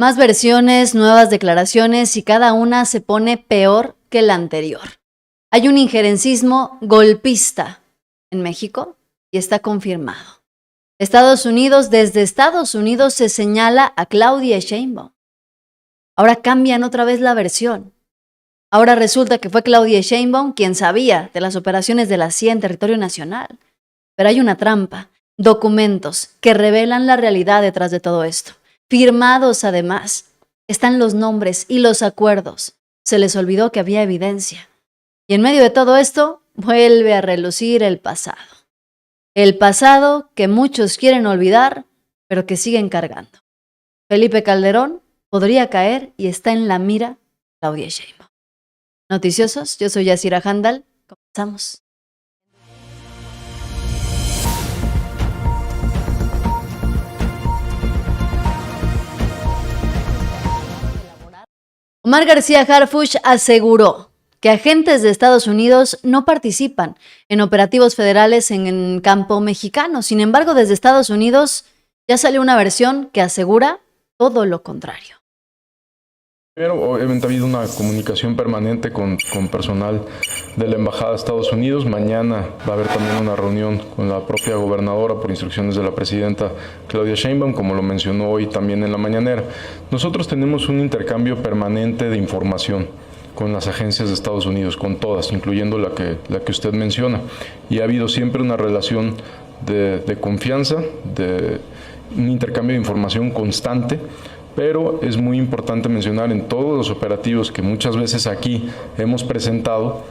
Más versiones, nuevas declaraciones y cada una se pone peor que la anterior. Hay un injerencismo golpista en México y está confirmado. Desde Estados Unidos se señala a Claudia Sheinbaum. Ahora cambian otra vez la versión. Ahora resulta que fue Claudia Sheinbaum quien sabía de las operaciones de la CIA en territorio nacional. Pero hay una trampa, documentos que revelan la realidad detrás de todo esto. Firmados además, están los nombres y los acuerdos. Se les olvidó que había evidencia. Y en medio de todo esto, vuelve a relucir el pasado. El pasado que muchos quieren olvidar, pero que siguen cargando. Felipe Calderón podría caer y está en la mira Claudia Sheinbaum. Noticiosos, yo soy Yasira Handal. Comenzamos. Omar García Harfuch aseguró que agentes de Estados Unidos no participan en operativos federales en campo mexicano. Sin embargo, desde Estados Unidos ya salió una versión que asegura todo lo contrario. Primero, obviamente ha habido una comunicación permanente con personal de la Embajada de Estados Unidos. Mañana va a haber también una reunión con la propia gobernadora por instrucciones de la presidenta Claudia Sheinbaum, como lo mencionó hoy también en la mañanera. Nosotros tenemos un intercambio permanente de información con las agencias de Estados Unidos, con todas, incluyendo la que usted menciona. Y ha habido siempre una relación de confianza, de un intercambio de información constante. Pero es muy importante mencionar en todos los operativos que muchas veces aquí hemos presentado,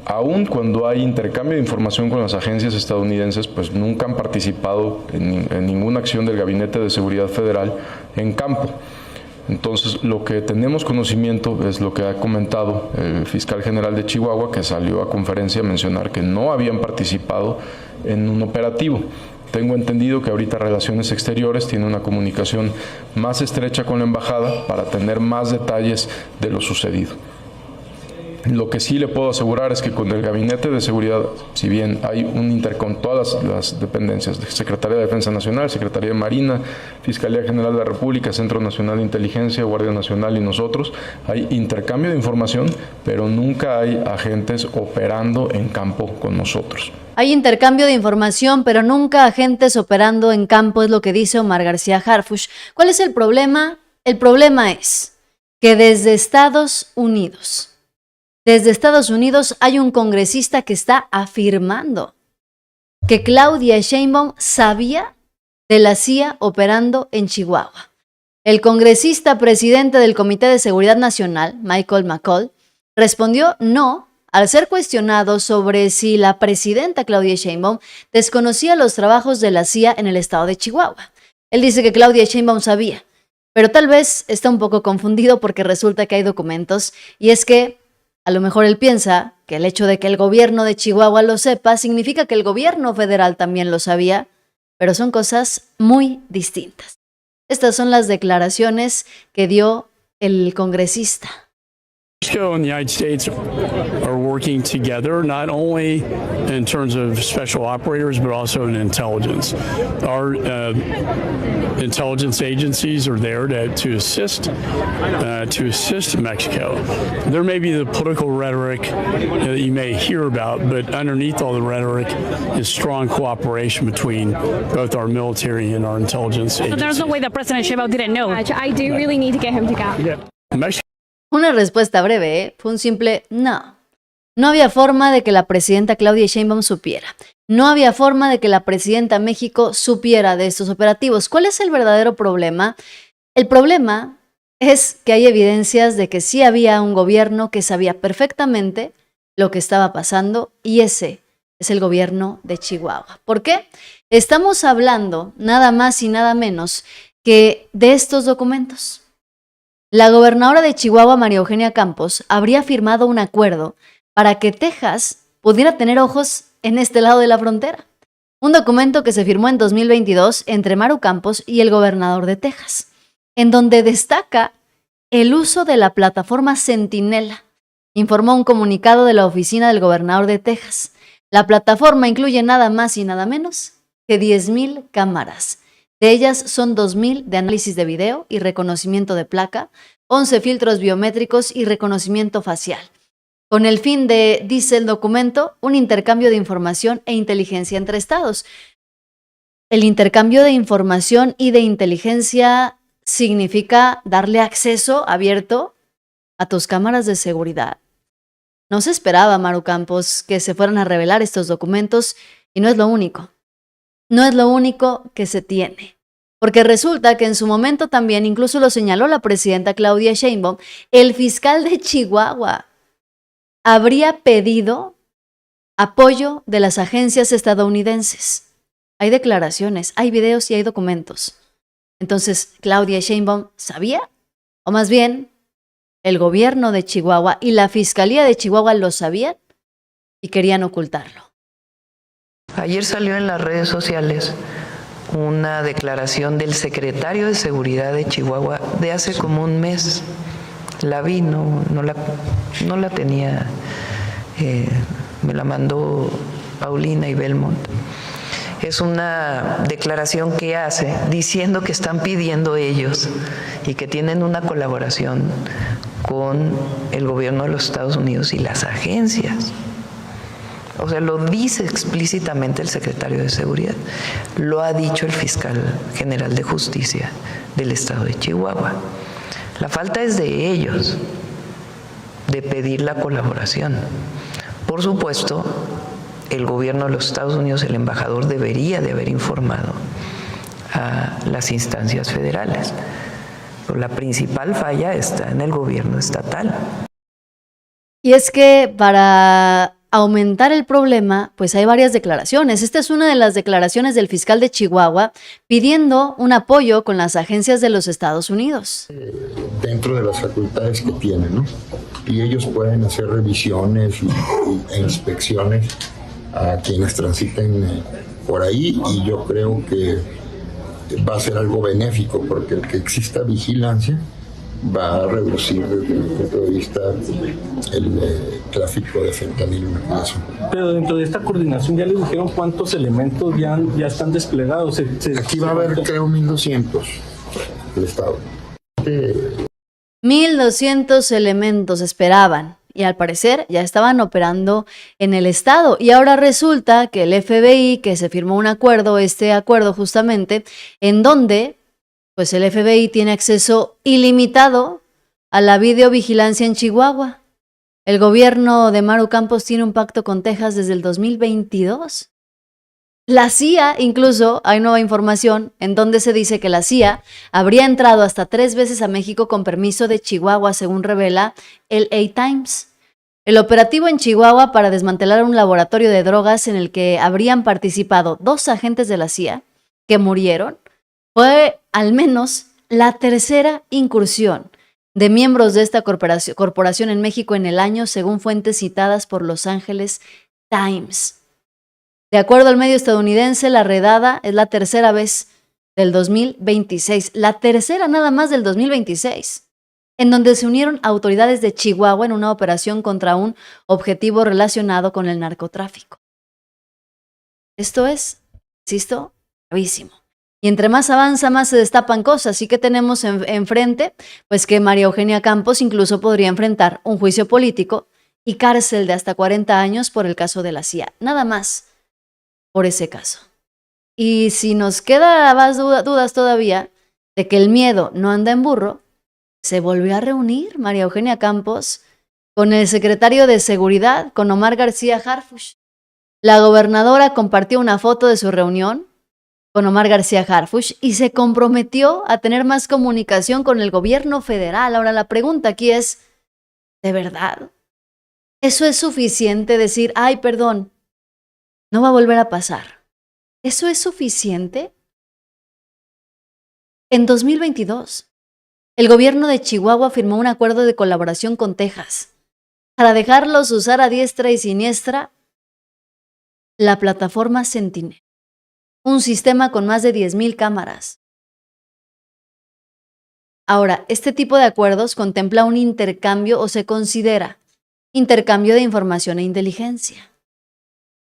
aun cuando hay intercambio de información con las agencias estadounidenses, pues nunca han participado en ninguna acción del Gabinete de Seguridad Federal en campo. Entonces, lo que tenemos conocimiento es lo que ha comentado el fiscal general de Chihuahua, que salió a conferencia a mencionar que no habían participado en un operativo. Tengo entendido que ahorita Relaciones Exteriores tiene una comunicación más estrecha con la embajada para tener más detalles de lo sucedido. Lo que sí le puedo asegurar es que con el Gabinete de Seguridad, si bien hay un con todas las dependencias, de Secretaría de Defensa Nacional, Secretaría de Marina, Fiscalía General de la República, Centro Nacional de Inteligencia, Guardia Nacional y nosotros, hay intercambio de información, pero nunca hay agentes operando en campo con nosotros. Hay intercambio de información, pero nunca agentes operando en campo, es lo que dice Omar García Harfuch. ¿Cuál es el problema? El problema es que desde Estados Unidos hay un congresista que está afirmando que Claudia Sheinbaum sabía de la CIA operando en Chihuahua. El congresista presidente del Comité de Seguridad Nacional, Michael McCall, respondió no al ser cuestionado sobre si la presidenta Claudia Sheinbaum desconocía los trabajos de la CIA en el estado de Chihuahua. Él dice que Claudia Sheinbaum sabía, pero tal vez está un poco confundido porque resulta que hay documentos y es que a lo mejor él piensa que el hecho de que el gobierno de Chihuahua lo sepa significa que el gobierno federal también lo sabía, pero son cosas muy distintas. Estas son las declaraciones que dio el congresista. Mexico and the United States are working together, not only in terms of special operators, but also in intelligence. Our intelligence agencies are there to assist Mexico. There may be the political rhetoric that you may hear about, but underneath all the rhetoric is strong cooperation between both our military and our intelligence agencies. So there's no way that President Sheinbaum didn't know. I do really need to get him to go. Yeah. Mexico. Una respuesta breve, ¿eh? Fue un simple no. No había forma de que la presidenta Claudia Sheinbaum supiera. No había forma de que la presidenta México supiera de estos operativos. ¿Cuál es el verdadero problema? El problema es que hay evidencias de que sí había un gobierno que sabía perfectamente lo que estaba pasando y ese es el gobierno de Chihuahua. ¿Por qué? Estamos hablando nada más y nada menos que de estos documentos. La gobernadora de Chihuahua, María Eugenia Campos, habría firmado un acuerdo para que Texas pudiera tener ojos en este lado de la frontera. Un documento que se firmó en 2022 entre Maru Campos y el gobernador de Texas, en donde destaca el uso de la plataforma Centinela, informó un comunicado de la oficina del gobernador de Texas. La plataforma incluye nada más y nada menos que 10,000 cámaras. De ellas son 2,000 de análisis de video y reconocimiento de placa, 11 filtros biométricos y reconocimiento facial, con el fin de, dice el documento, un intercambio de información e inteligencia entre estados. El intercambio de información y de inteligencia significa darle acceso abierto a tus cámaras de seguridad. No se esperaba, Maru Campos, que se fueran a revelar estos documentos y no es lo único. No es lo único que se tiene. Porque resulta que en su momento también, incluso lo señaló la presidenta Claudia Sheinbaum, el fiscal de Chihuahua habría pedido apoyo de las agencias estadounidenses. Hay declaraciones, hay videos y hay documentos. Entonces, ¿Claudia Sheinbaum sabía? O más bien, el gobierno de Chihuahua y la Fiscalía de Chihuahua lo sabían y querían ocultarlo. Ayer salió en las redes sociales una declaración del secretario de Seguridad de Chihuahua de hace como un mes. La vi, no la tenía, me la mandó Paulina y Belmont. Es una declaración que hace diciendo que están pidiendo ellos y que tienen una colaboración con el gobierno de los Estados Unidos y las agencias. O sea, lo dice explícitamente el secretario de Seguridad. Lo ha dicho el fiscal general de Justicia del estado de Chihuahua. La falta es de ellos, de pedir la colaboración. Por supuesto, el gobierno de los Estados Unidos, el embajador, debería de haber informado a las instancias federales. Pero la principal falla está en el gobierno estatal. Y es que para aumentar el problema, pues hay varias declaraciones. Esta es una de las declaraciones del fiscal de Chihuahua pidiendo un apoyo con las agencias de los Estados Unidos. Dentro de las facultades que tienen, ¿no? Y ellos pueden hacer revisiones e inspecciones a quienes transiten por ahí, y yo creo que va a ser algo benéfico, porque el que exista vigilancia va a reducir desde mi punto de vista el tráfico de fentanilo en la zona. Pero dentro de esta coordinación ya les dijeron cuántos elementos ya están desplegados. Aquí va a haber, creo, 1,200 del estado. 1,200 elementos esperaban y al parecer ya estaban operando en el estado. Y ahora resulta que el FBI, que se firmó un acuerdo, este acuerdo justamente, en donde pues el FBI tiene acceso ilimitado a la videovigilancia en Chihuahua. El gobierno de Maru Campos tiene un pacto con Texas desde el 2022. La CIA, incluso, hay nueva información en donde se dice que la CIA habría entrado hasta 3 veces a México con permiso de Chihuahua, según revela el A-Times. El operativo en Chihuahua para desmantelar un laboratorio de drogas en el que habrían participado 2 agentes de la CIA que murieron fue al menos la tercera incursión de miembros de esta corporación en México en el año, según fuentes citadas por Los Angeles Times. De acuerdo al medio estadounidense, la redada es la tercera vez del 2026, la tercera nada más del 2026, en donde se unieron autoridades de Chihuahua en una operación contra un objetivo relacionado con el narcotráfico. Esto es, insisto, gravísimo. Y entre más avanza, más se destapan cosas. Y que tenemos enfrente, pues que María Eugenia Campos incluso podría enfrentar un juicio político y cárcel de hasta 40 años por el caso de la CIA. Nada más por ese caso. Y si nos queda más dudas todavía de que el miedo no anda en burro, se volvió a reunir María Eugenia Campos con el secretario de Seguridad, con Omar García Harfuch. La gobernadora compartió una foto de su reunión con Omar García Harfuch y se comprometió a tener más comunicación con el gobierno federal. Ahora la pregunta aquí es, ¿de verdad? ¿Eso es suficiente decir, ay, perdón, no va a volver a pasar? ¿Eso es suficiente? En 2022, el gobierno de Chihuahua firmó un acuerdo de colaboración con Texas para dejarlos usar a diestra y siniestra la plataforma Sentinel, un sistema con más de 10,000 cámaras. Ahora, este tipo de acuerdos contempla un intercambio o se considera intercambio de información e inteligencia.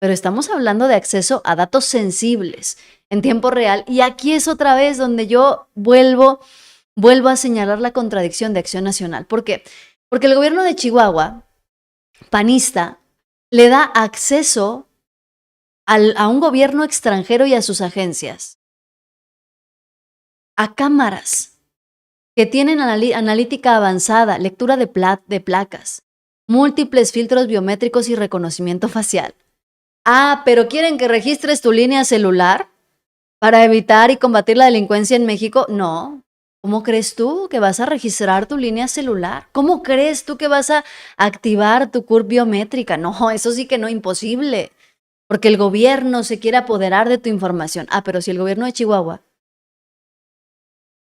pero estamos hablando de acceso a datos sensibles en tiempo real. Y aquí es otra vez donde yo vuelvo a señalar la contradicción de Acción Nacional. ¿Por qué? Porque el gobierno de Chihuahua, panista, le da acceso a un gobierno extranjero y a sus agencias a cámaras que tienen analítica avanzada, lectura de placas, múltiples filtros biométricos y reconocimiento facial. Ah, pero ¿quieren que registres tu línea celular para evitar y combatir la delincuencia en México? No. ¿Cómo crees tú que vas a registrar tu línea celular? ¿Cómo crees tú que vas a activar tu CURP biométrica? No, eso sí que no, imposible. Porque el gobierno se quiere apoderar de tu información. Ah, pero si el gobierno de Chihuahua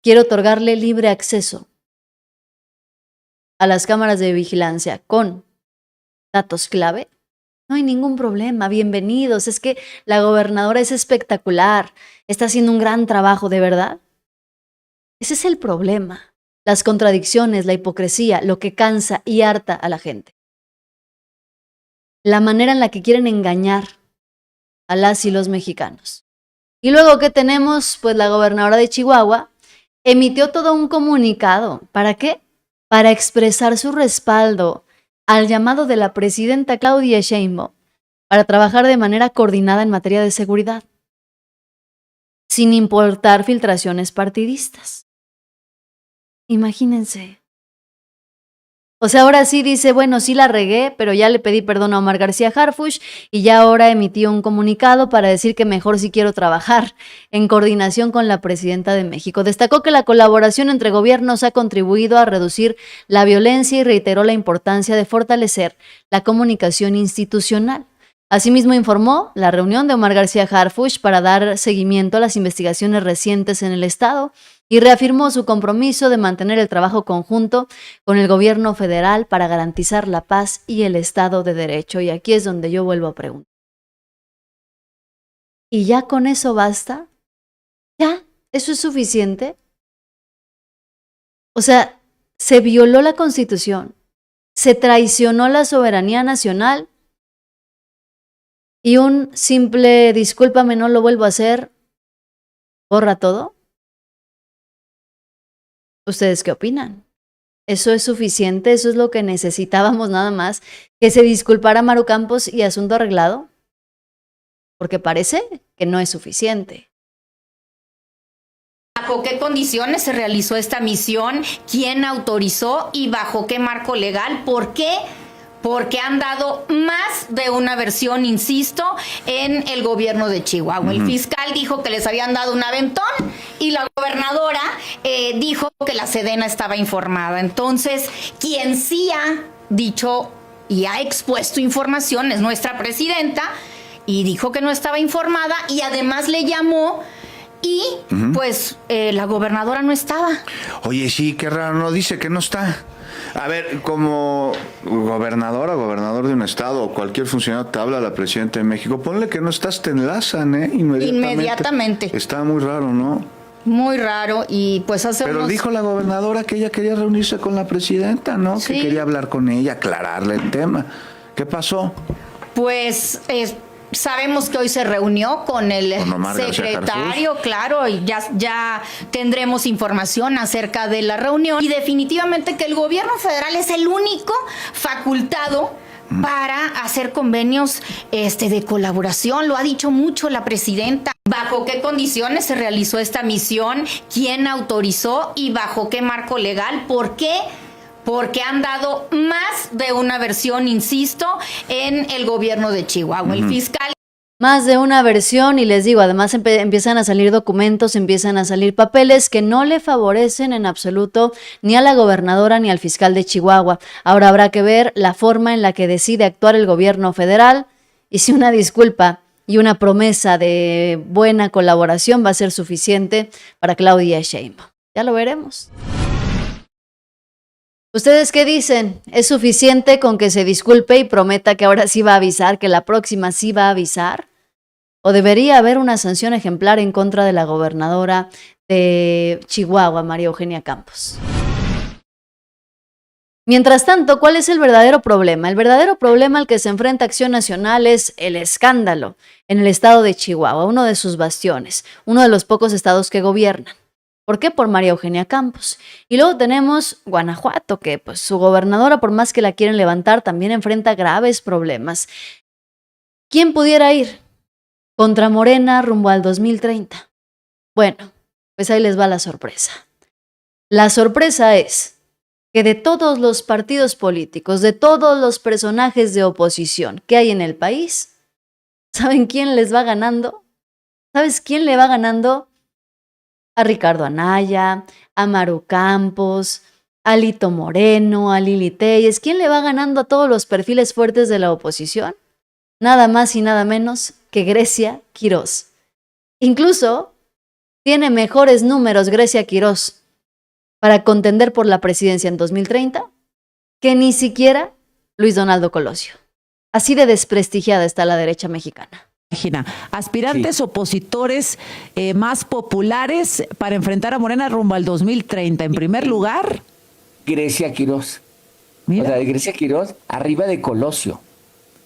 quiere otorgarle libre acceso a las cámaras de vigilancia con datos clave, no hay ningún problema, bienvenidos. Es que la gobernadora es espectacular, está haciendo un gran trabajo, ¿de verdad? Ese es el problema, las contradicciones, la hipocresía, lo que cansa y harta a la gente. La manera en la que quieren engañar a las y los mexicanos. Y luego, ¿qué tenemos? Pues la gobernadora de Chihuahua emitió todo un comunicado. ¿Para qué? Para expresar su respaldo al llamado de la presidenta Claudia Sheinbaum para trabajar de manera coordinada en materia de seguridad, sin importar filtraciones partidistas. Imagínense. O sea, ahora sí dice, bueno, sí la regué, pero ya le pedí perdón a Omar García Harfuch y ya ahora emitió un comunicado para decir que mejor sí quiero trabajar en coordinación con la presidenta de México. Destacó que la colaboración entre gobiernos ha contribuido a reducir la violencia y reiteró la importancia de fortalecer la comunicación institucional. Asimismo, informó la reunión de Omar García Harfuch para dar seguimiento a las investigaciones recientes en el Estado y reafirmó su compromiso de mantener el trabajo conjunto con el gobierno federal para garantizar la paz y el Estado de Derecho. Y aquí es donde yo vuelvo a preguntar. ¿Y ya con eso basta? ¿Ya? ¿Eso es suficiente? O sea, se violó la Constitución, se traicionó la soberanía nacional y un simple discúlpame, no lo vuelvo a hacer, borra todo. ¿Ustedes qué opinan? ¿Eso es suficiente? ¿Eso es lo que necesitábamos nada más? ¿Que se disculpara Maru Campos y asunto arreglado? Porque parece que no es suficiente. ¿Bajo qué condiciones se realizó esta misión? ¿Quién autorizó y bajo qué marco legal? ¿Por qué? Porque han dado más de una versión, insisto, en el gobierno de Chihuahua. El fiscal dijo que les habían dado un aventón y la gobernadora dijo que la Sedena estaba informada. Entonces, quien sí ha dicho y ha expuesto información es nuestra presidenta y dijo que no estaba informada y además le llamó y pues la gobernadora no estaba. Oye, sí, qué raro, no dice que no está. A ver, como gobernadora, gobernador de un estado o cualquier funcionario te habla a la presidenta de México, ponle que no estás, te enlazan, inmediatamente. Está muy raro, ¿no? Muy raro y pues hace Pero dijo la gobernadora que ella quería reunirse con la presidenta, ¿no? Sí. Que quería hablar con ella, aclararle el tema. ¿Qué pasó? Pues sabemos que hoy se reunió con el secretario, claro, y ya tendremos información acerca de la reunión. Y definitivamente que el gobierno federal es el único facultado para hacer convenios de colaboración. Lo ha dicho mucho la presidenta. ¿Bajo qué condiciones se realizó esta misión? ¿Quién autorizó y bajo qué marco legal? ¿Por qué? Porque han dado más de una versión, insisto, en el gobierno de Chihuahua. El fiscal. Más de una versión y les digo, además empiezan a salir documentos, empiezan a salir papeles que no le favorecen en absoluto ni a la gobernadora ni al fiscal de Chihuahua. Ahora habrá que ver la forma en la que decide actuar el gobierno federal y si una disculpa y una promesa de buena colaboración va a ser suficiente para Claudia Sheinbaum. Ya lo veremos. ¿Ustedes qué dicen? ¿Es suficiente con que se disculpe y prometa que ahora sí va a avisar, que la próxima sí va a avisar? ¿O debería haber una sanción ejemplar en contra de la gobernadora de Chihuahua, María Eugenia Campos? Mientras tanto, ¿cuál es el verdadero problema? El verdadero problema al que se enfrenta Acción Nacional es el escándalo en el estado de Chihuahua, uno de sus bastiones, uno de los pocos estados que gobiernan. ¿Por qué? Por María Eugenia Campos. Y luego tenemos Guanajuato, que pues su gobernadora, por más que la quieren levantar, también enfrenta graves problemas. ¿Quién pudiera ir contra Morena rumbo al 2030? Bueno, pues ahí les va la sorpresa. La sorpresa es que de todos los partidos políticos, de todos los personajes de oposición que hay en el país, ¿saben quién les va ganando? ¿Sabes quién le va ganando? A Ricardo Anaya, a Maru Campos, a Lito Moreno, a Lili Téllez. ¿Quién le va ganando a todos los perfiles fuertes de la oposición? Nada más y nada menos que Grecia Quirós. Incluso tiene mejores números Grecia Quirós para contender por la presidencia en 2030 que ni siquiera Luis Donaldo Colosio. Así de desprestigiada está la derecha mexicana. Aspirantes opositores más populares para enfrentar a Morena rumbo al 2030. En primer lugar, Grecia Quirós. Mira. O sea, Grecia Quirós arriba de Colosio.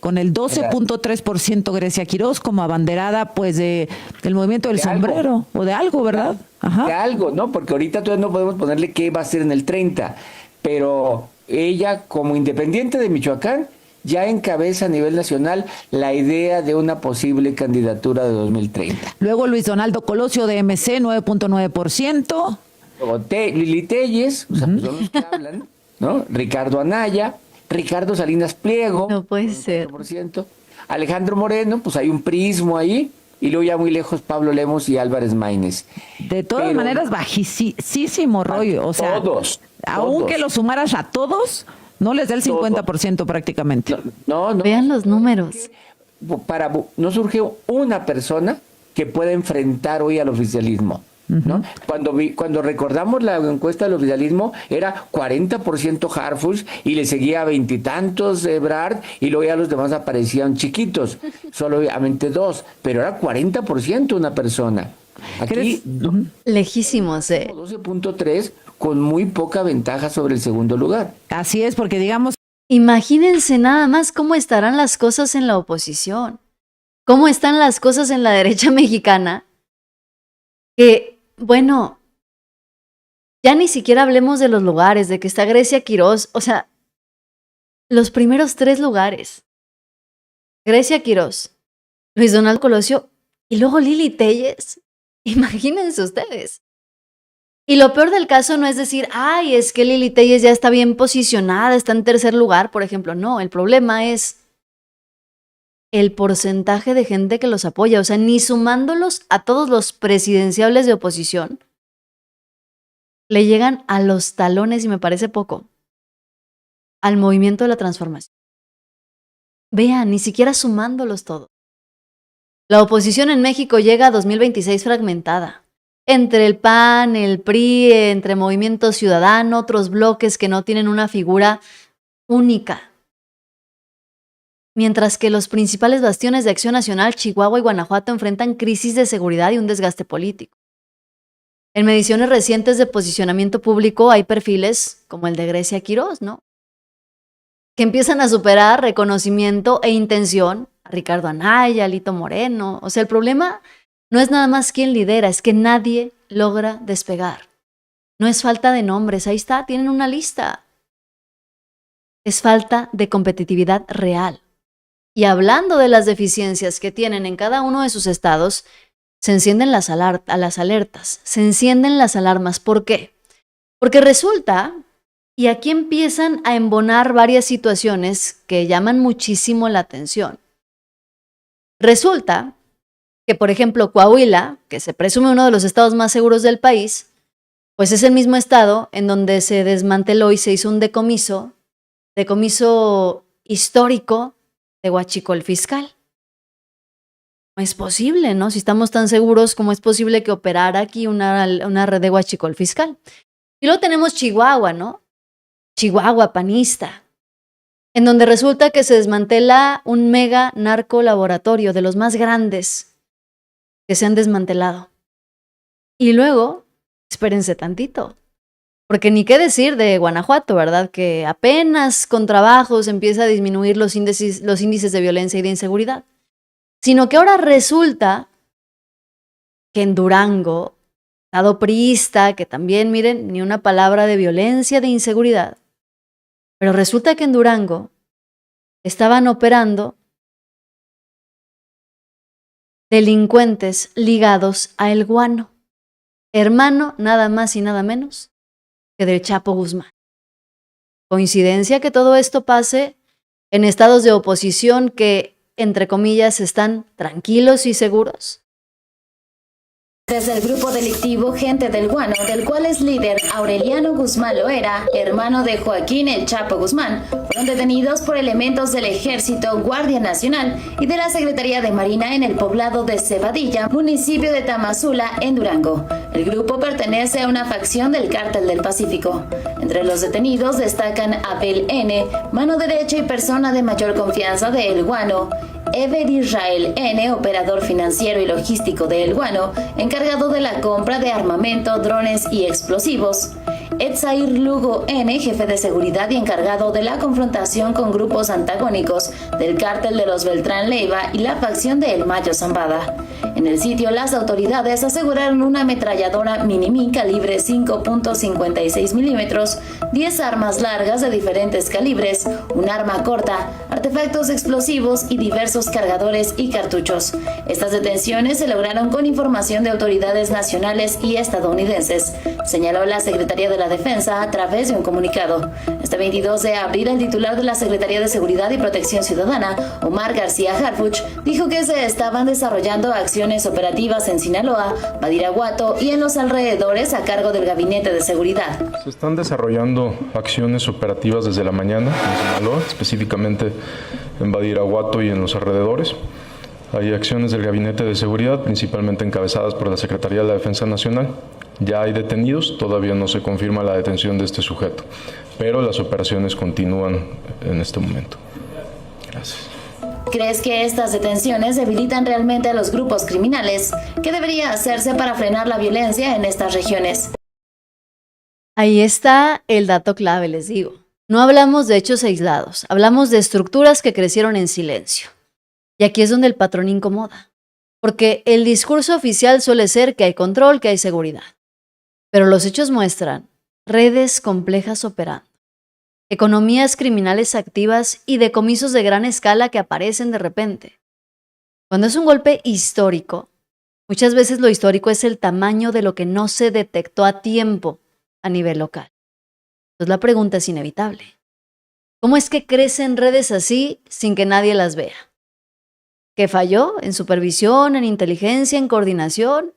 Con el 12.3% Grecia Quirós como abanderada pues del movimiento del sombrero o de algo, ¿verdad? Ajá. De algo, ¿no? Porque ahorita todavía no podemos ponerle qué va a ser en el 30, pero ella como independiente de Michoacán ya encabeza a nivel nacional la idea de una posible candidatura de 2030. Luego Luis Donaldo Colosio de MC, 9.9%. Luego Lili Téllez, o sea, pues son los que hablan, ¿no? Ricardo Anaya, Ricardo Salinas Pliego. No puede ser. Alejandro Moreno, pues hay un prismo ahí. Y luego ya muy lejos Pablo Lemos y Álvarez Maínez. De todas maneras, bajísimo rollo. O sea, aunque lo sumaras a todos, no les da el 50% prácticamente. No. Vean los números. No surge una persona que pueda enfrentar hoy al oficialismo. ¿No? Cuando recordamos la encuesta del oficialismo era 40% Harfuch y le seguía 20 y tantos Ebrard y luego ya los demás aparecían chiquitos, solo obviamente 2, pero era 40% una persona. Aquí lejísimos, 12.3 con muy poca ventaja sobre el segundo lugar. Así es, porque digamos, imagínense nada más cómo estarán las cosas en la oposición, cómo están las cosas en la derecha mexicana, que bueno, ya ni siquiera hablemos de los lugares, de que está Grecia Quirós, o sea, los primeros 3 lugares. Grecia Quirós, Luis Donaldo Colosio y luego Lili Téllez. Imagínense ustedes. Y lo peor del caso no es decir, ay, es que Lili Téllez ya está bien posicionada, está en tercer lugar, por ejemplo. No, el problema es el porcentaje de gente que los apoya, o sea, ni sumándolos a todos los presidenciables de oposición, le llegan a los talones, y me parece poco, al movimiento de la transformación. Vean, ni siquiera sumándolos todos. La oposición en México llega a 2026 fragmentada, entre el PAN, el PRI, entre Movimiento Ciudadano, otros bloques que no tienen una figura única. Mientras que los principales bastiones de Acción Nacional, Chihuahua y Guanajuato, enfrentan crisis de seguridad y un desgaste político. En mediciones recientes de posicionamiento público hay perfiles como el de Grecia Quirós, ¿no? Que empiezan a superar reconocimiento e intención a Ricardo Anaya, a Lito Moreno. O sea, el problema no es nada más quién lidera, es que nadie logra despegar. No es falta de nombres, ahí está, tienen una lista. Es falta de competitividad real. Y hablando de las deficiencias que tienen en cada uno de sus estados, se encienden las alertas, se encienden las alarmas. ¿Por qué? Porque resulta, y aquí empiezan a embonar varias situaciones que llaman muchísimo la atención. Resulta que, por ejemplo, Coahuila, que se presume uno de los estados más seguros del país, pues es el mismo estado en donde se desmanteló y se hizo un decomiso histórico de huachicol fiscal. No es posible, ¿no? Si estamos tan seguros, ¿cómo es posible que operara aquí una red de huachicol fiscal? Y luego tenemos Chihuahua, ¿no? Chihuahua panista, en donde resulta que se desmantela un mega narcolaboratorio de los más grandes que se han desmantelado. Y luego, espérense tantito, Porque ni qué decir de Guanajuato, ¿verdad? Que apenas con trabajos empieza a disminuir los índices de violencia y de inseguridad. Sino que ahora resulta que en Durango, estado priista, que también, miren, ni una palabra de violencia, de inseguridad, pero resulta que en Durango estaban operando delincuentes ligados a El Guano, hermano nada más y nada menos que del Chapo Guzmán. Coincidencia que todo esto pase en estados de oposición que, entre comillas, están tranquilos y seguros. Desde el grupo delictivo Gente del Guano, del cual es líder Aureliano Guzmán Loera, hermano de Joaquín El Chapo Guzmán, fueron detenidos por elementos del Ejército, Guardia Nacional y de la Secretaría de Marina en el poblado de Cebadilla, municipio de Tamazula, en Durango. El grupo pertenece a una facción del Cártel del Pacífico. Entre los detenidos destacan Abel N., mano derecha y persona de mayor confianza de El Guano, Ever Israel N., operador financiero y logístico de El Guano, encargado de la compra de armamento, drones y explosivos, Etzair Lugo N., jefe de seguridad y encargado de la confrontación con grupos antagónicos del cártel de los Beltrán Leiva y la facción de El Mayo Zambada. En el sitio, las autoridades aseguraron una ametralladora Minimi calibre 5.56 milímetros, 10 armas largas de diferentes calibres, un arma corta, artefactos explosivos y diversos cargadores y cartuchos. Estas detenciones se lograron con información de autoridades nacionales y estadounidenses, señaló la Secretaría de la Defensa a través de un comunicado. Este 22 de abril, el titular de la Secretaría de Seguridad y Protección Ciudadana, Omar García Harfuch, dijo que se estaban desarrollando acciones operativas en Sinaloa, Badiraguato y en los alrededores a cargo del Gabinete de Seguridad. Se están desarrollando acciones operativas desde la mañana en Sinaloa, específicamente en Badiraguato y en los alrededores. Hay acciones del Gabinete de Seguridad, principalmente encabezadas por la Secretaría de la Defensa Nacional. Ya hay detenidos, todavía no se confirma la detención de este sujeto, pero las operaciones continúan en este momento. Gracias. ¿Crees que estas detenciones debilitan realmente a los grupos criminales? ¿Qué debería hacerse para frenar la violencia en estas regiones? Ahí está el dato clave, les digo. No hablamos de hechos aislados, hablamos de estructuras que crecieron en silencio. Y aquí es donde el patrón incomoda, porque el discurso oficial suele ser que hay control, que hay seguridad. Pero los hechos muestran redes complejas operando, economías criminales activas y decomisos de gran escala que aparecen de repente. Cuando es un golpe histórico, muchas veces lo histórico es el tamaño de lo que no se detectó a tiempo a nivel local. Entonces la pregunta es inevitable. ¿Cómo es que crecen redes así sin que nadie las vea? ¿Qué falló en supervisión, en inteligencia, en coordinación?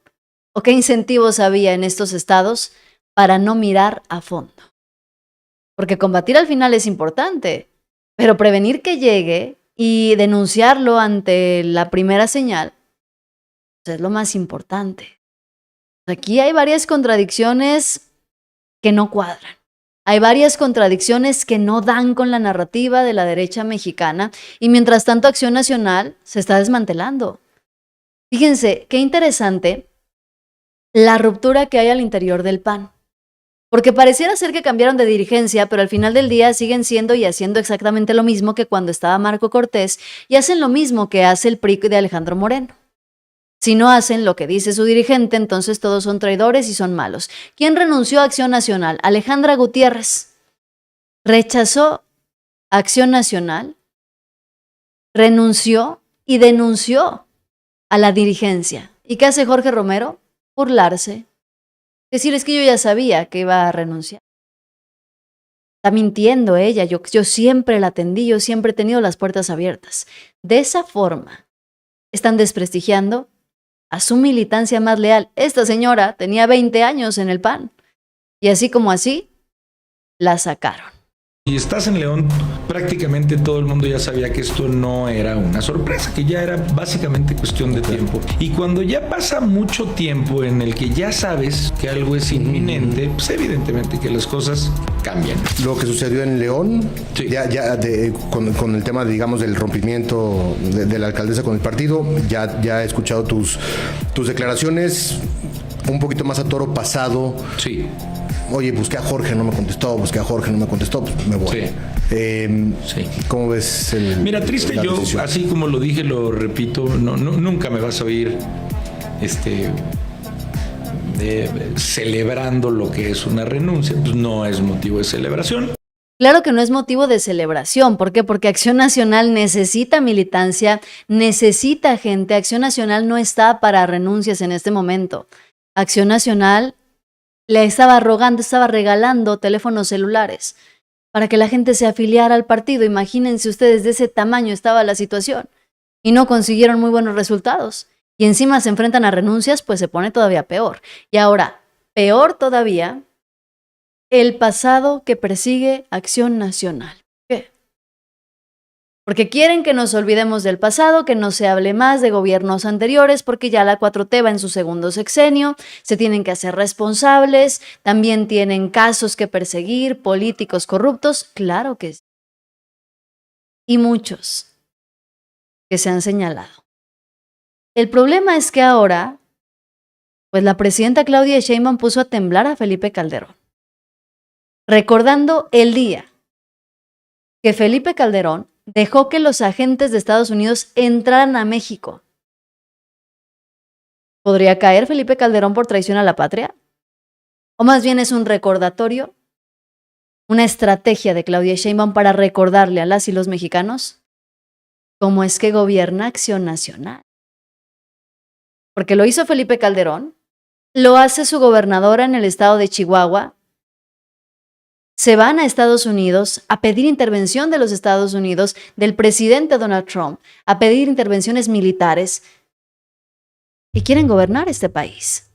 ¿O qué incentivos había en estos estados para no mirar a fondo? Porque combatir al final es importante, pero prevenir que llegue y denunciarlo ante la primera señal pues es lo más importante. Aquí hay varias contradicciones que no cuadran. Hay varias contradicciones que no dan con la narrativa de la derecha mexicana y mientras tanto Acción Nacional se está desmantelando. Fíjense, qué interesante la ruptura que hay al interior del PAN. Porque pareciera ser que cambiaron de dirigencia, pero al final del día siguen siendo y haciendo exactamente lo mismo que cuando estaba Marco Cortés y hacen lo mismo que hace el PRI de Alejandro Moreno. Si no hacen lo que dice su dirigente, entonces todos son traidores y son malos. ¿Quién renunció a Acción Nacional? Alejandra Gutiérrez. Rechazó Acción Nacional, renunció y denunció a la dirigencia. ¿Y qué hace Jorge Romero? Burlarse. Decir, es que yo ya sabía que iba a renunciar. Está mintiendo ella, yo siempre la atendí, yo siempre he tenido las puertas abiertas. De esa forma, están desprestigiando a su militancia más leal. Esta señora tenía 20 años en el PAN y así como así, la sacaron. Y estás en León, prácticamente todo el mundo ya sabía que esto no era una sorpresa, que ya era básicamente cuestión de tiempo. Y cuando ya pasa mucho tiempo en el que ya sabes que algo es inminente, pues evidentemente que las cosas cambian. Lo que sucedió en León, sí. Con el tema, digamos, del rompimiento de la alcaldesa con el partido, ya he escuchado tus declaraciones. un poquito más a toro pasado. Sí. Oye, busqué a Jorge, no me contestó, pues me voy. Sí. ¿Cómo ves el... Mira, triste, yo, decisión? Así como lo dije, lo repito, nunca me vas a oír celebrando lo que es una renuncia, pues no es motivo de celebración. Claro que no es motivo de celebración. ¿Por qué? Porque Acción Nacional necesita militancia, necesita gente. Acción Nacional no está para renuncias en este momento. Acción Nacional le estaba regalando teléfonos celulares para que la gente se afiliara al partido. Imagínense ustedes, de ese tamaño estaba la situación. Y no consiguieron muy buenos resultados. Y encima se enfrentan a renuncias, pues se pone todavía peor. Y ahora, peor todavía, el pasado que persigue Acción Nacional. ¿Qué? Porque quieren que nos olvidemos del pasado, que no se hable más de gobiernos anteriores, porque ya la 4T va en su segundo sexenio, se tienen que hacer responsables, también tienen casos que perseguir, políticos corruptos, claro que sí. Y muchos que se han señalado. El problema es que ahora, pues la presidenta Claudia Sheinbaum puso a temblar a Felipe Calderón, recordando el día que Felipe Calderón dejó que los agentes de Estados Unidos entraran a México. ¿Podría caer Felipe Calderón por traición a la patria? ¿O más bien es un recordatorio, una estrategia de Claudia Sheinbaum para recordarle a las y los mexicanos cómo es que gobierna Acción Nacional? Porque lo hizo Felipe Calderón, lo hace su gobernadora en el estado de Chihuahua. Se van a Estados Unidos a pedir intervención de los Estados Unidos, del presidente Donald Trump, a pedir intervenciones militares y quieren gobernar este país.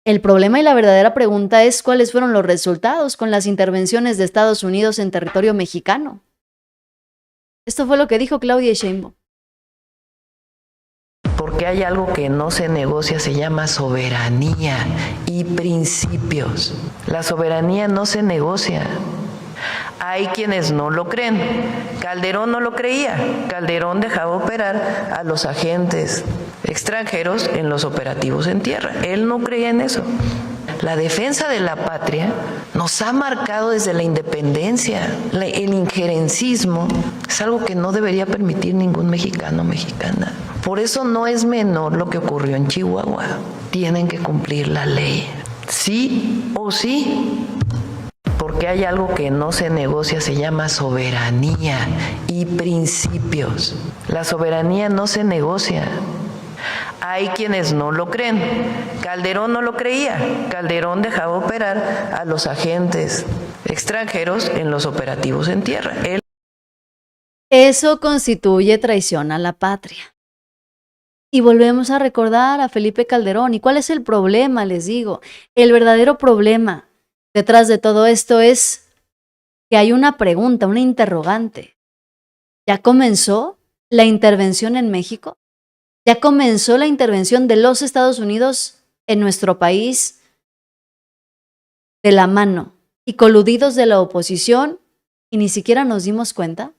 El problema y la verdadera pregunta es cuáles fueron los resultados con las intervenciones de Estados Unidos en territorio mexicano. Esto fue lo que dijo Claudia Sheinbaum. Porque hay algo que no se negocia, se llama soberanía y principios. La soberanía no se negocia. Hay quienes no lo creen. Calderón no lo creía. Calderón dejaba operar a los agentes extranjeros en los operativos en tierra. Él no creía en eso. La defensa de la patria nos ha marcado desde la independencia. El injerencismo es algo que no debería permitir ningún mexicano o mexicana. Por eso no es menor lo que ocurrió en Chihuahua. Tienen que cumplir la ley. Sí o sí. Porque hay algo que no se negocia, se llama soberanía y principios. La soberanía no se negocia. Hay quienes no lo creen. Calderón no lo creía. Calderón dejaba operar a los agentes extranjeros en los operativos en tierra. Eso constituye traición a la patria. Y volvemos a recordar a Felipe Calderón. ¿Y cuál es el problema? Les digo, el verdadero problema detrás de todo esto es que hay una pregunta, una interrogante. ¿Ya comenzó la intervención en México? ¿Ya comenzó la intervención de los Estados Unidos en nuestro país de la mano y coludidos de la oposición y ni siquiera nos dimos cuenta?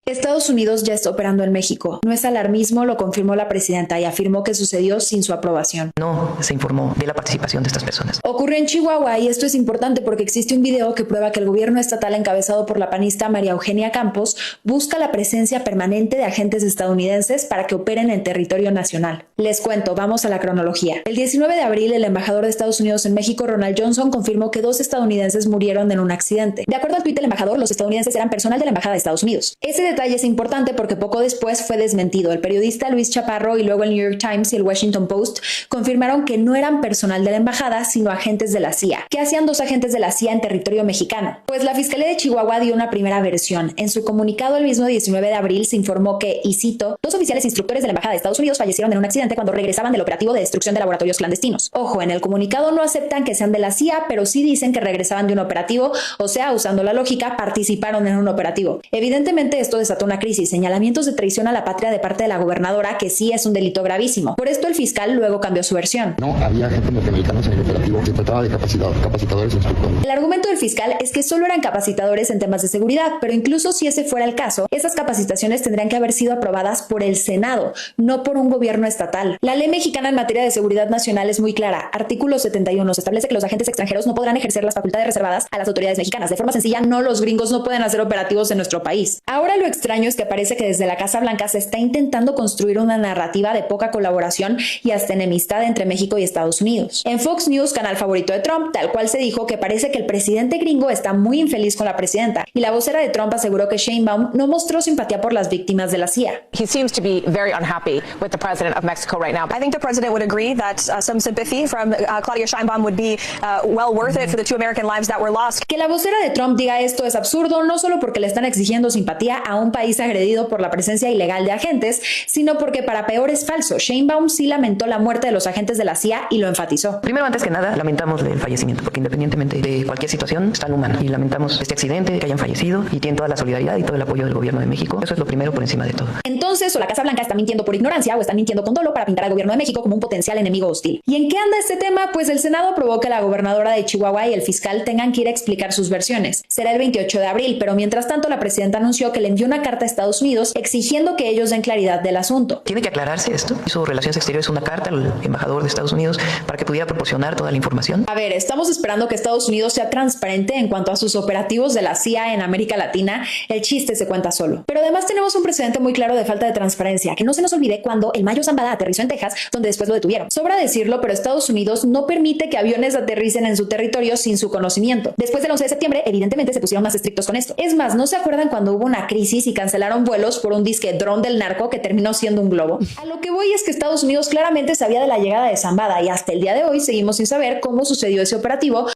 Estados Unidos ya está operando en México. No es alarmismo, lo confirmó la presidenta y afirmó que sucedió sin su aprobación. No se informó de la participación de estas personas. Ocurrió en Chihuahua y esto es importante porque existe un video que prueba que el gobierno estatal encabezado por la panista María Eugenia Campos busca la presencia permanente de agentes estadounidenses para que operen en territorio nacional. Les cuento, vamos a la cronología. El 19 de abril, el embajador de Estados Unidos en México, Ronald Johnson, confirmó que 2 estadounidenses murieron en un accidente. De acuerdo al tuit del embajador, los estadounidenses eran personal de la Embajada de Estados Unidos. Ese detalle es importante porque poco después fue desmentido. El periodista Luis Chaparro y luego el New York Times y el Washington Post confirmaron que no eran personal de la embajada, sino agentes de la CIA. ¿Qué hacían 2 agentes de la CIA en territorio mexicano? Pues la Fiscalía de Chihuahua dio una primera versión. En su comunicado el mismo 19 de abril se informó que, y cito, 2 oficiales instructores de la Embajada de Estados Unidos fallecieron en un accidente cuando regresaban del operativo de destrucción de laboratorios clandestinos. Ojo, en el comunicado no aceptan que sean de la CIA, pero sí dicen que regresaban de un operativo, o sea, usando la lógica, participaron en un operativo. Evidentemente esto desató una crisis, señalamientos de traición a la patria de parte de la gobernadora, que sí es un delito gravísimo. Por esto el fiscal luego cambió su versión. No había agentes norteamericanos en el operativo, se trataba de capacitadores e instructores. El argumento del fiscal es que solo eran capacitadores en temas de seguridad, pero incluso si ese fuera el caso, esas capacitaciones tendrían que haber sido aprobadas por el Senado, no por un gobierno estatal. La ley mexicana en materia de seguridad nacional es muy clara. Artículo 71 establece que los agentes extranjeros no podrán ejercer las facultades reservadas a las autoridades mexicanas. De forma sencilla, no, los gringos no pueden hacer operativos en nuestro país. Ahora lo extraño es que parece que desde la Casa Blanca se está intentando construir una narrativa de poca colaboración y hasta enemistad entre México y Estados Unidos. En Fox News, canal favorito de Trump, tal cual se dijo que parece que el presidente gringo está muy infeliz con la presidenta, y la vocera de Trump aseguró que Sheinbaum no mostró simpatía por las víctimas de la CIA. He seems to be very unhappy with the president of Mexico right now. I think the president would agree that some sympathy from Claudia Sheinbaum would be well worth it for the 2 American lives that were lost. Que la vocera de Trump diga esto es absurdo, no solo porque le están exigiendo simpatía a un país agredido por la presencia ilegal de agentes, sino porque para peor es falso. Sheinbaum sí lamentó la muerte de los agentes de la CIA y lo enfatizó. Primero, antes que nada, lamentamos el fallecimiento, porque independientemente de cualquier situación, es tan humano. Y lamentamos este accidente, que hayan fallecido, y tienen toda la solidaridad y todo el apoyo del gobierno de México. Eso es lo primero por encima de todo. Entonces, o la Casa Blanca está mintiendo por ignorancia o está mintiendo con dolo para pintar al gobierno de México como un potencial enemigo hostil. ¿Y en qué anda este tema? Pues el Senado aprobó que la gobernadora de Chihuahua y el fiscal tengan que ir a explicar sus versiones. Será el 28 de abril, pero mientras tanto la presidenta anunció que le envió una carta a Estados Unidos exigiendo que ellos den claridad del asunto. Tiene que aclararse esto. Hizo Relaciones Exteriores una carta al embajador de Estados Unidos para que pudiera proporcionar toda la información. A ver, estamos esperando que Estados Unidos sea transparente en cuanto a sus operativos de la CIA en América Latina. El chiste se cuenta solo. Pero además tenemos un precedente muy claro de falta de transparencia, que no se nos olvide cuando el Mayo Zambada aterrizó en Texas, donde después lo detuvieron. Sobra decirlo, pero Estados Unidos no permite que aviones aterricen en su territorio sin su conocimiento. Después del 11 de septiembre, evidentemente se pusieron más estrictos con esto. Es más, ¿no se acuerdan cuando hubo una crisis y cancelaron vuelos por un disque dron del narco que terminó siendo un globo? A lo que voy es que Estados Unidos claramente sabía de la llegada de Zambada y hasta el día de hoy seguimos sin saber cómo sucedió ese operativo.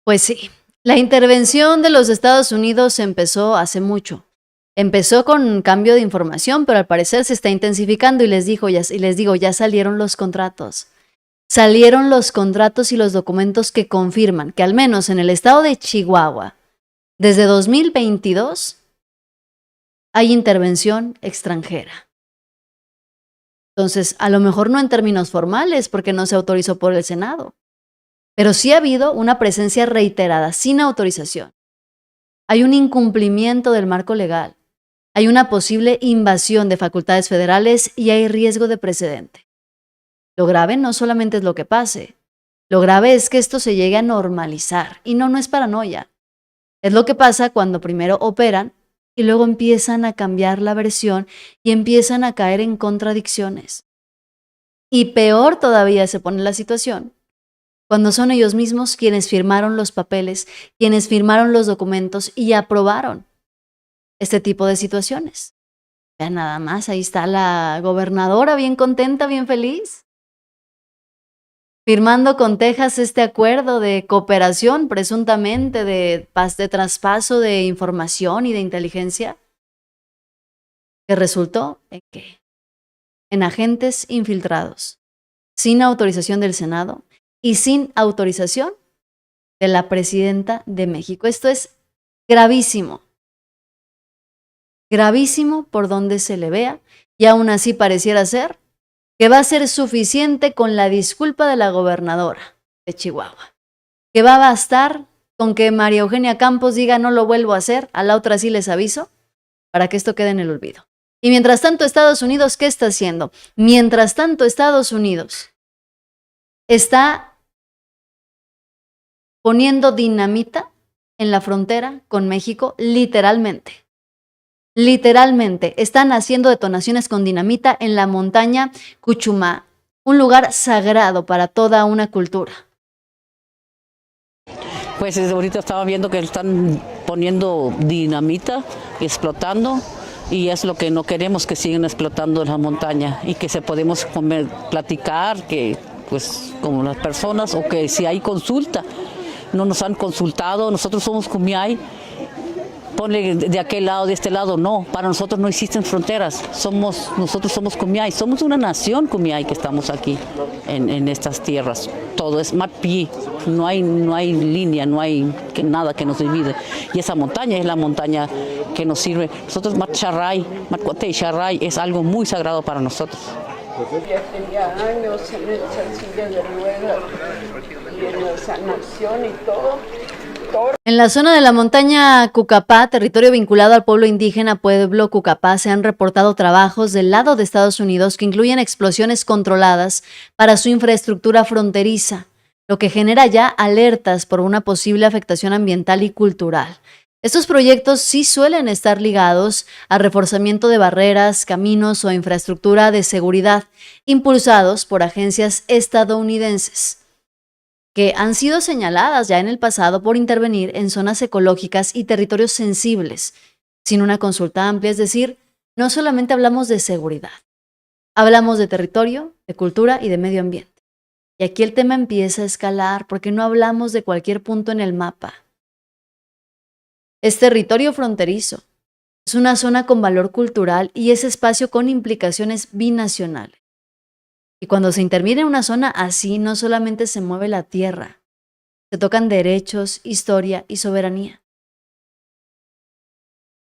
Pues sí, la intervención de los Estados Unidos empezó hace mucho. Empezó con cambio de información, pero al parecer se está intensificando y les digo, ya salieron los contratos. Salieron los contratos y los documentos que confirman que al menos en el estado de Chihuahua, desde 2022, hay intervención extranjera. Entonces, a lo mejor no en términos formales, porque no se autorizó por el Senado, pero sí ha habido una presencia reiterada, sin autorización. Hay un incumplimiento del marco legal. Hay una posible invasión de facultades federales y hay riesgo de precedente. Lo grave no solamente es lo que pase, lo grave es que esto se llegue a normalizar. Y no es paranoia. Es lo que pasa cuando primero operan y luego empiezan a cambiar la versión y empiezan a caer en contradicciones. Y peor todavía se pone la situación cuando son ellos mismos quienes firmaron los papeles, quienes firmaron los documentos y aprobaron este tipo de situaciones. Vean nada más, ahí está la gobernadora bien contenta, bien feliz, firmando con Texas este acuerdo de cooperación, presuntamente de traspaso de información y de inteligencia, que resultó en agentes infiltrados, sin autorización del Senado y sin autorización de la presidenta de México. Esto es gravísimo. Gravísimo por donde se le vea, y aún así pareciera ser que va a ser suficiente con la disculpa de la gobernadora de Chihuahua, que va a bastar con que María Eugenia Campos diga no lo vuelvo a hacer, a la otra sí les aviso, para que esto quede en el olvido. Y mientras tanto, Estados Unidos, ¿qué está haciendo? Mientras tanto, Estados Unidos está poniendo dinamita en la frontera con México, literalmente. Literalmente, están haciendo detonaciones con dinamita en la montaña Cuchumá, un lugar sagrado para toda una cultura. Pues ahorita estaba viendo que están poniendo dinamita, explotando, y es lo que no queremos, que sigan explotando la montaña y que se podemos platicar, que pues como las personas, o que si hay consulta, no nos han consultado, nosotros somos Kumiai. ponle de aquel lado, de este lado, no. Para nosotros no existen fronteras. Nosotros somos Kumeyaay, somos una nación Kumeyaay que estamos aquí en estas tierras. Todo es Matpi, no hay línea, no hay nada que nos divide. Y esa montaña es la montaña que nos sirve. Nosotros Matcuatey Charray es algo muy sagrado para nosotros. Ya tenía años en esa silla de ruedas y en la sanación y todo. En la zona de la montaña Cucapá, territorio vinculado al pueblo indígena Pueblo Cucapá, se han reportado trabajos del lado de Estados Unidos que incluyen explosiones controladas para su infraestructura fronteriza, lo que genera ya alertas por una posible afectación ambiental y cultural. Estos proyectos sí suelen estar ligados a reforzamiento de barreras, caminos o infraestructura de seguridad, impulsados por agencias estadounidenses, que han sido señaladas ya en el pasado por intervenir en zonas ecológicas y territorios sensibles, sin una consulta amplia, es decir, no solamente hablamos de seguridad, hablamos de territorio, de cultura y de medio ambiente. Y aquí el tema empieza a escalar porque no hablamos de cualquier punto en el mapa. Es territorio fronterizo, es una zona con valor cultural y es espacio con implicaciones binacionales. Y cuando se interviene en una zona así, no solamente se mueve la tierra, se tocan derechos, historia y soberanía.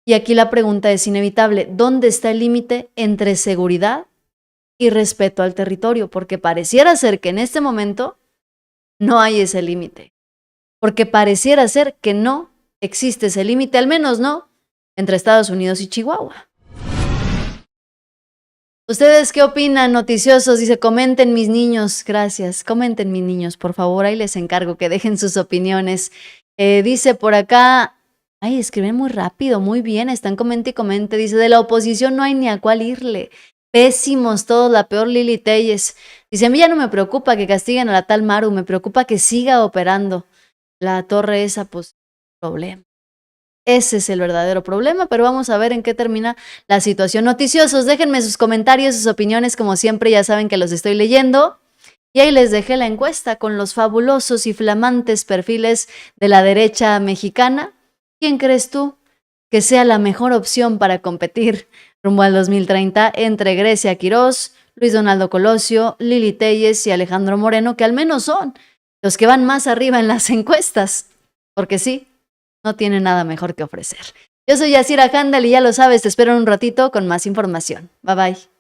Y aquí la pregunta es inevitable, ¿dónde está el límite entre seguridad y respeto al territorio? Porque pareciera ser que en este momento no hay ese límite, porque pareciera ser que no existe ese límite, al menos no entre Estados Unidos y Chihuahua. ¿Ustedes qué opinan, noticiosos? Dice, comenten mis niños, gracias, comenten mis niños, por favor, ahí les encargo que dejen sus opiniones. Dice por acá, ay, escriben muy rápido, muy bien, están comente y comente, dice, de la oposición no hay ni a cuál irle, pésimos todos, la peor Lili Telles. Dice, a mí ya no me preocupa que castiguen a la tal Maru, me preocupa que siga operando la torre esa, pues, problema. Ese es el verdadero problema, pero vamos a ver en qué termina la situación. Noticiosos, déjenme sus comentarios, sus opiniones, como siempre, ya saben que los estoy leyendo. Y ahí les dejé la encuesta con los fabulosos y flamantes perfiles de la derecha mexicana. ¿Quién crees tú que sea la mejor opción para competir rumbo al 2030 entre Grecia Quirós, Luis Donaldo Colosio, Lili Telles y Alejandro Moreno, que al menos son los que van más arriba en las encuestas? Porque sí, no tiene nada mejor que ofrecer. Yo soy Yasira Handal y ya lo sabes, te espero en un ratito con más información. Bye bye.